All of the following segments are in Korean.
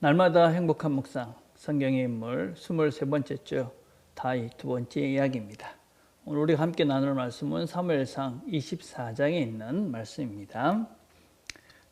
날마다 행복한 묵상, 성경의 인물 23번째 주 다윗 두 번째 이야기입니다. 오늘 우리가 함께 나눌 말씀은 사무엘상 24장에 있는 말씀입니다.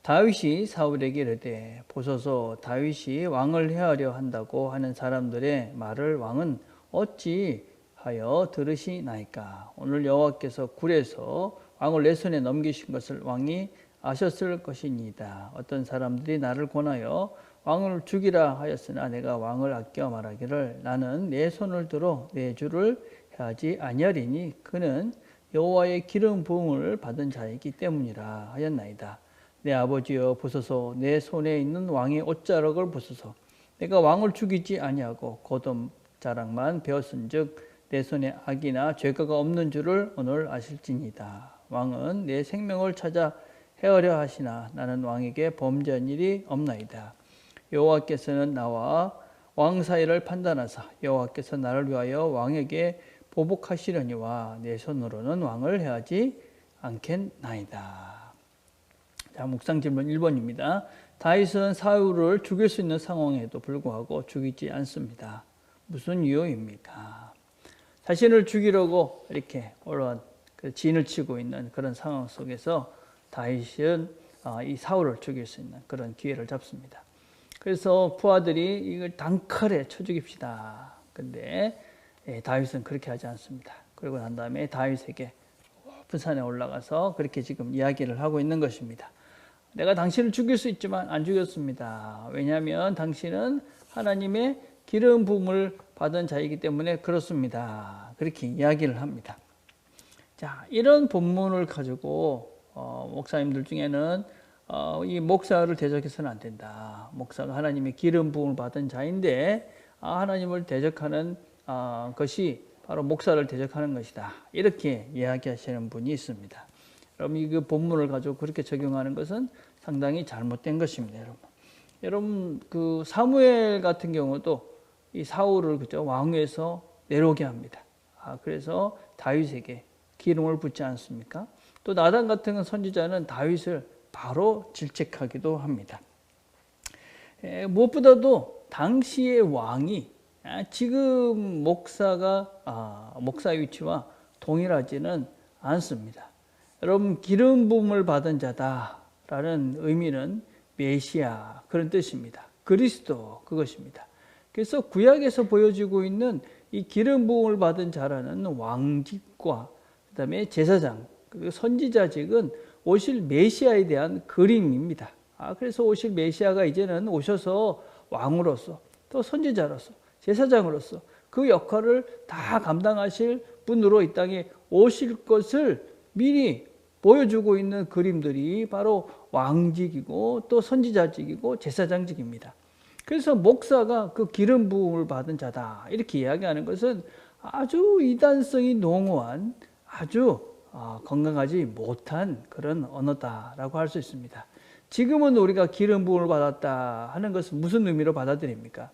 다윗이 사울에게 이르되 보소서 다윗이 왕을 해하려 한다고 하는 사람들의 말을 왕은 어찌하여 들으시나이까. 오늘 여호와께서 굴에서 왕을 내 손에 넘기신 것을 왕이 아셨을 것이니이다. 어떤 사람들이 나를 권하여 왕을 죽이라 하였으나 내가 왕을 아껴 말하기를 나는 내 손을 들어 내 주를 해하지 아니하리니 그는 여호와의 기름 부음을 받은 자이기 때문이라 하였나이다. 내 아버지여 보소서 내 손에 있는 왕의 옷자락을 보소서. 내가 왕을 죽이지 아니하고 거듭 자랑만 배웠은즉 내 손에 악이나 죄가가 없는 줄을 오늘 아실지니이다. 왕은 내 생명을 찾아 해하려 하시나 나는 왕에게 범죄한 일이 없나이다. 여호와께서는 나와 왕 사이를 판단하사 여호와께서 나를 위하여 왕에게 보복하시려니와 내 손으로는 왕을 해하지 않겠나이다. 자, 묵상 질문 1번입니다. 다윗은 사울을 죽일 수 있는 상황에도 불구하고 죽이지 않습니다. 무슨 이유입니까? 자신을 죽이려고 이렇게 어려운 진을 치고 있는 그런 상황 속에서 다윗은 이 사울을 죽일 수 있는 그런 기회를 잡습니다. 그래서 부하들이 이걸 단칼에 쳐 죽입시다. 근데 다윗은 그렇게 하지 않습니다. 그러고 난 다음에 다윗에게 높은 산에 올라가서 그렇게 지금 이야기를 하고 있는 것입니다. 내가 당신을 죽일 수 있지만 안 죽였습니다. 왜냐하면 당신은 하나님의 기름 부음을 받은 자이기 때문에 그렇습니다. 그렇게 이야기를 합니다. 자, 이런 본문을 가지고 목사님들 중에는 이 목사를 대적해서는 안 된다. 목사가 하나님의 기름 부음을 받은 자인데 하나님을 대적하는 것이 바로 목사를 대적하는 것이다. 이렇게 이야기하시는 분이 있습니다. 여러분 이 본문을 가지고 그렇게 적용하는 것은 상당히 잘못된 것입니다. 여러분 그 사무엘 같은 경우도 이 사울을 그죠 왕위에서 내려오게 합니다. 그래서 다윗에게 기름을 붓지 않습니까? 또 나단 같은 선지자는 다윗을 바로 질책하기도 합니다. 무엇보다도 당시의 왕이 지금 목사의 위치와 동일하지는 않습니다. 여러분 기름 부음을 받은 자다라는 의미는 메시아 그런 뜻입니다. 그리스도 그것입니다. 그래서 구약에서 보여지고 있는 이 기름 부음을 받은 자라는 왕직과 그다음에 제사장 그리고 선지자직은 오실 메시아에 대한 그림입니다. 그래서 오실 메시아가 이제는 오셔서 왕으로서 또 선지자로서 제사장으로서 그 역할을 다 감당하실 분으로 이 땅에 오실 것을 미리 보여주고 있는 그림들이 바로 왕직이고 또 선지자직이고 제사장직입니다. 그래서 목사가 그 기름 부음을 받은 자다 이렇게 이야기하는 것은 아주 이단성이 농후한 아주 건강하지 못한 그런 언어다라고 할 수 있습니다. 지금은 우리가 기름 부음을 받았다 하는 것은 무슨 의미로 받아들입니까?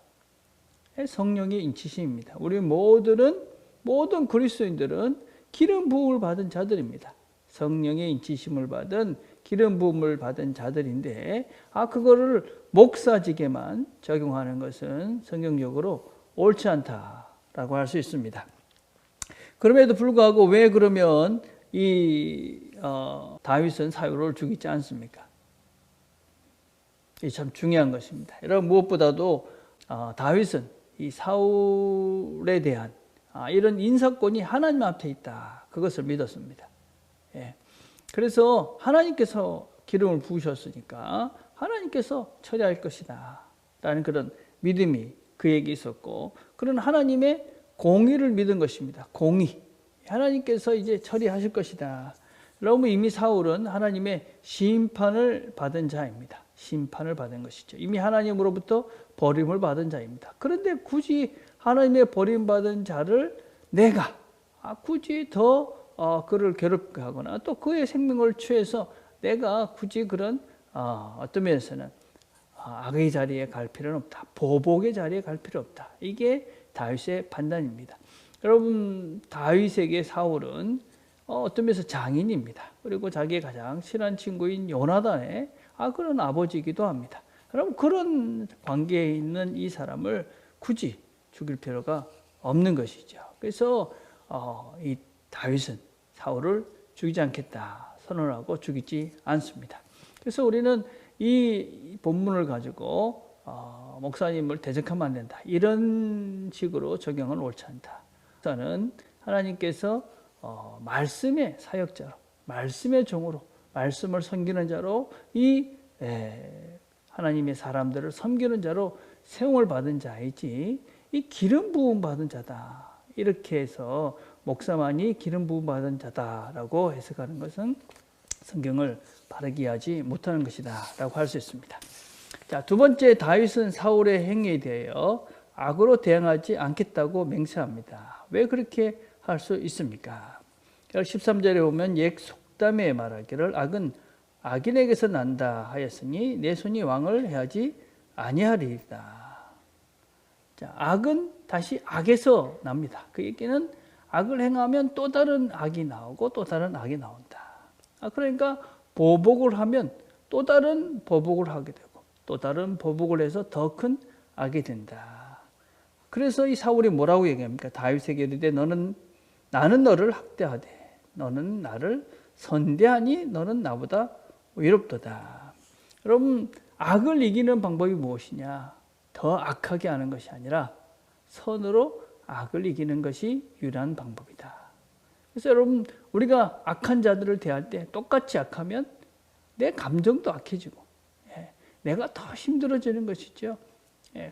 성령의 인치심입니다. 우리 모든 그리스도인들은 기름 부음을 받은 자들입니다. 성령의 인치심을 받은 기름 부음을 받은 자들인데 그거를 목사직에만 적용하는 것은 성경적으로 옳지 않다라고 할 수 있습니다. 그럼에도 불구하고 왜 그러면 다윗은 사울을 죽이지 않습니까? 이 참 중요한 것입니다. 여러분 무엇보다도 다윗은 이 사울에 대한 이런 인사권이 하나님 앞에 있다. 그것을 믿었습니다. 그래서 하나님께서 기름을 부으셨으니까 하나님께서 처리할 것이다. 라는 그런 믿음이 그에게 있었고 그런 하나님의 공의를 믿은 것입니다. 공의. 하나님께서 이제 처리하실 것이다. 여러분 이미 사울은 하나님의 심판을 받은 자입니다. 심판을 받은 것이죠. 이미 하나님으로부터 버림을 받은 자입니다. 그런데 굳이 하나님의 버림받은 자를 내가 굳이 더 그를 괴롭게 하거나 또 그의 생명을 취해서 내가 굳이 그런 어떤 면에서는 악의 자리에 갈 필요는 없다. 보복의 자리에 갈 필요 없다. 이게 다윗의 판단입니다. 여러분 다윗에게 사울은 어떤 면에서 장인입니다. 그리고 자기의 가장 친한 친구인 요나단의 그런 아버지이기도 합니다. 그럼 그런 관계에 있는 이 사람을 굳이 죽일 필요가 없는 것이죠. 그래서 이 다윗은 사울을 죽이지 않겠다 선언하고 죽이지 않습니다. 그래서 우리는 이 본문을 가지고 목사님을 대적하면 안 된다, 이런 식으로 적용은 옳지 않다. 목사는 하나님께서 말씀의 사역자로, 말씀의 종으로, 말씀을 섬기는 자로, 이 하나님의 사람들을 섬기는 자로 세움을 받은 자이지, 이 기름 부음 받은 자다, 이렇게 해서 목사만이 기름 부음 받은 자다라고 해석하는 것은 성경을 바르게 하지 못하는 것이다 라고 할 수 있습니다. 자, 두 번째, 다윗은 사울의 행위에 대하여 악으로 대응하지 않겠다고 맹세합니다. 왜 그렇게 할 수 있습니까? 13절에 보면 옛 속담에 말하기를 악은 악인에게서 난다 하였으니 내 손이 왕을 해하지 아니하리이다. 자, 악은 다시 악에서 납니다. 그 얘기는 악을 행하면 또 다른 악이 나오고 또 다른 악이 나온다. 그러니까 보복을 하면 또 다른 보복을 하게 되고 또 다른 보복을 해서 더 큰 악이 된다. 그래서 이 사울이 뭐라고 얘기합니까? 다윗에게 이르되 나는 너를 학대하되 너는 나를 선대하니 너는 나보다 위롭도다. 여러분, 악을 이기는 방법이 무엇이냐? 더 악하게 하는 것이 아니라 선으로 악을 이기는 것이 유일한 방법이다. 그래서 여러분, 우리가 악한 자들을 대할 때 똑같이 악하면 내 감정도 악해지고 내가 더 힘들어지는 것이죠.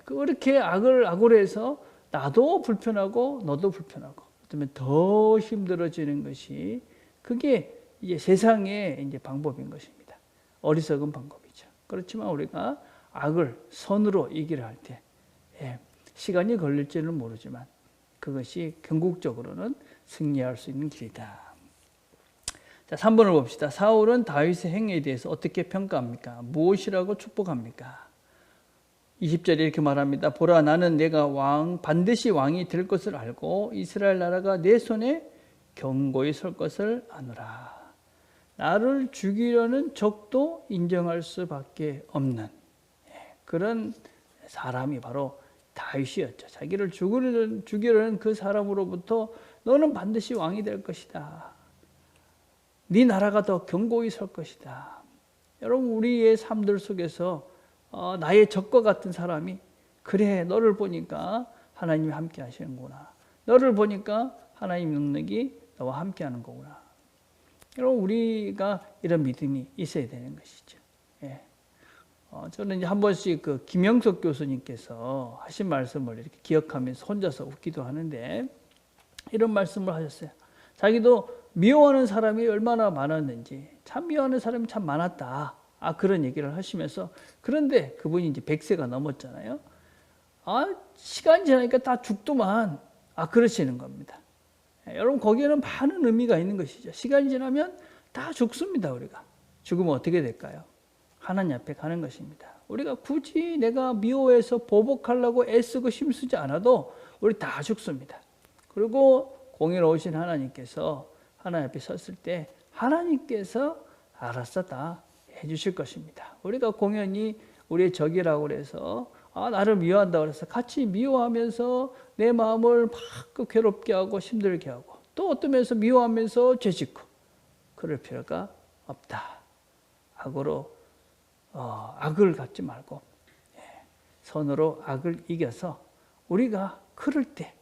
그렇게 악으로 해서 나도 불편하고 너도 불편하고 그러면 더 힘들어지는 것이, 그게 이제 세상의 이제 방법인 것입니다. 어리석은 방법이죠. 그렇지만 우리가 악을 선으로 이기려 할 때 시간이 걸릴지는 모르지만 그것이 궁극적으로는 승리할 수 있는 길이다. 자, 3번을 봅시다. 사울은 다윗의 행위에 대해서 어떻게 평가합니까? 무엇이라고 축복합니까? 20절에 이렇게 말합니다. 보라, 나는 내가 반드시 왕이 될 것을 알고 이스라엘 나라가 내 손에 견고히 설 것을 아노라. 나를 죽이려는 적도 인정할 수밖에 없는 그런 사람이 바로 다윗이었죠. 자기를 죽이려는 그 사람으로부터 너는 반드시 왕이 될 것이다. 네 나라가 더 견고히 설 것이다. 여러분, 우리의 삶들 속에서 나의 적과 같은 사람이, 그래, 너를 보니까 하나님이 함께 하시는구나. 너를 보니까 하나님 능력이 너와 함께 하는 거구나. 여러분, 우리가 이런 믿음이 있어야 되는 것이죠. 저는 이제 한 번씩 그 김영석 교수님께서 하신 말씀을 이렇게 기억하면서 혼자서 웃기도 하는데, 이런 말씀을 하셨어요. 자기도 미워하는 사람이 얼마나 많았는지, 참 미워하는 사람이 참 많았다. 그런 얘기를 하시면서, 그런데 그분이 이제 100세가 넘었잖아요. 시간이 지나니까 다 죽더만. 그러시는 겁니다. 여러분, 거기에는 많은 의미가 있는 것이죠. 시간이 지나면 다 죽습니다. 우리가 죽으면 어떻게 될까요? 하나님 앞에 가는 것입니다. 우리가 굳이 내가 미워해서 보복하려고 애쓰고 힘쓰지 않아도 우리 다 죽습니다. 그리고 공의로우신 하나님께서 하나님 앞에 섰을 때 하나님께서 알아서 다 해주실 것입니다. 우리가 공연히 우리의 적이라고 해서 나를 미워한다고 해서 같이 미워하면서 내 마음을 막 괴롭게 하고 힘들게 하고, 또 어떤 면에서 미워하면서 죄짓고, 그럴 필요가 없다. 악을 갖지 말고 선으로 악을 이겨서 우리가 그럴 때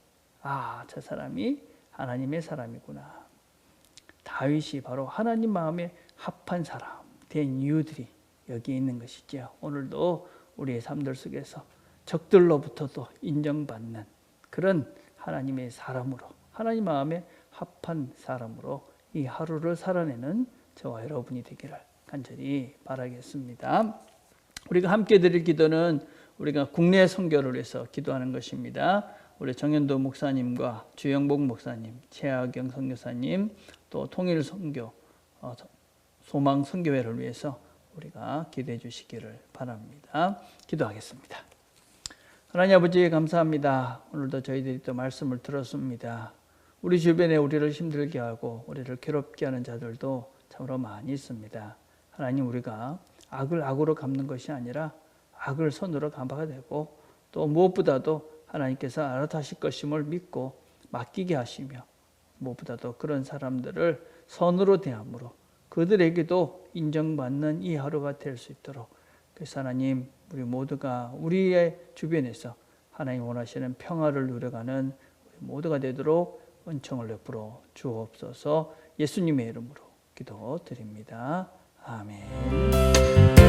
저 사람이 하나님의 사람이구나. 다윗이 바로 하나님 마음에 합한 사람 된 이유들이 여기 있는 것이죠. 오늘도 우리의 삶들 속에서 적들로부터도 인정받는 그런 하나님의 사람으로, 하나님 마음에 합한 사람으로 이 하루를 살아내는 저와 여러분이 되기를 간절히 바라겠습니다. 우리가 함께 드릴 기도는 우리가 국내 선교를 위해서 기도하는 것입니다. 우리 정현도 목사님과 주영복 목사님, 최하경 선교사님, 또 통일 선교, 소망 선교회를 위해서 우리가 기도해 주시기를 바랍니다. 기도하겠습니다. 하나님 아버지, 감사합니다. 오늘도 저희들이 또 말씀을 들었습니다. 우리 주변에 우리를 힘들게 하고 우리를 괴롭게 하는 자들도 참으로 많이 있습니다. 하나님, 우리가 악을 악으로 갚는 것이 아니라 악을 선으로 갚아야 되고 또 무엇보다도 하나님께서 알아서 하실 것임을 믿고 맡기게 하시며 무엇보다도 그런 사람들을 선으로 대함으로 그들에게도 인정받는 이 하루가 될 수 있도록 그래서 하나님 우리 모두가 우리의 주변에서 하나님 원하시는 평화를 누려가는 우리 모두가 되도록 은총을 베풀어 주옵소서. 예수님의 이름으로 기도드립니다. 아멘.